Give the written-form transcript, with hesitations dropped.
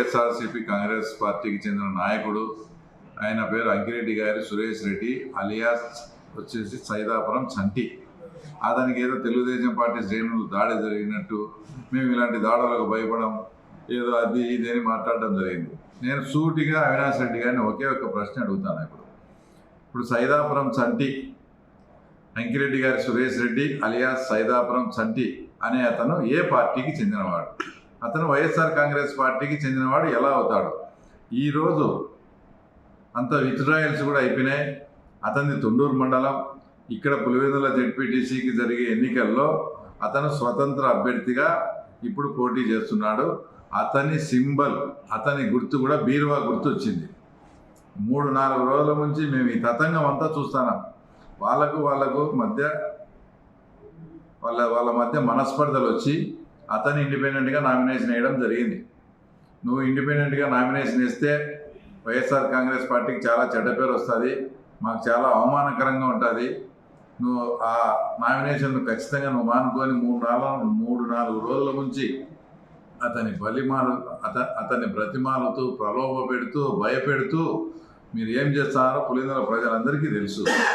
వైఎస్ఆర్సీపీ కాంగ్రెస్ పార్టీకి చెందిన నాయకుడు. ఆయన పేరు అంకిరెడ్డి గారి సురేష్ రెడ్డి అలియాస్ వచ్చేసి సైదాపురం చంటి. అతనికి ఏదో తెలుగుదేశం పార్టీ శ్రేణులు దాడి జరిగినట్టు, మేము ఇలాంటి దాడులకు భయపడం, ఏదో అది ఇది అని మాట్లాడడం జరిగింది. నేను సూటిగా అవినాష్ రెడ్డి గారిని ఒకే ఒక ప్రశ్న అడుగుతాను. ఇప్పుడు సైదాపురం చంటి, అంకిరెడ్డి గారి సురేష్ రెడ్డి అలియాస్ సైదాపురం చంటి అనే అతను ఏ పార్టీకి చెందినవాడు? అతను వైఎస్ఆర్ కాంగ్రెస్ పార్టీకి చెందినవాడు ఎలా అవుతాడు? ఈరోజు అంత విత్డ్రాయల్స్ కూడా అయిపోయినాయి. అతని తొండూరు మండలం, ఇక్కడ పులివెందుల జెడ్పీటీసీకి జరిగే ఎన్నికల్లో అతను స్వతంత్ర అభ్యర్థిగా ఇప్పుడు పోటీ చేస్తున్నాడు. అతని సింబల్, అతని గుర్తు కూడా బీరువా గుర్తు వచ్చింది. 3-4 రోజుల నుంచి మేము ఈ తతంగం అంతా చూస్తున్నాం. వాళ్ళకు మధ్య వాళ్ళ మధ్య మనస్పర్ధలు వచ్చి అతను ఇండిపెండెంట్గా నామినేషన్ వేయడం జరిగింది. నువ్వు ఇండిపెండెంట్గా నామినేషన్ వేస్తే వైఎస్ఆర్ కాంగ్రెస్ పార్టీకి చాలా చెడ్డ పేరు వస్తుంది, మాకు చాలా అవమానకరంగా ఉంటుంది. నువ్వు ఆ నామినేషన్ ఖచ్చితంగా నువ్వు మానుకొని 3-4 రోజుల నుంచి అతని బ్రతిమాలుతూ, ప్రలోభ పెడుతూ, భయపెడుతూ మీరు ఏం చేస్తారో పులివెందుల ప్రజలందరికీ తెలుసు.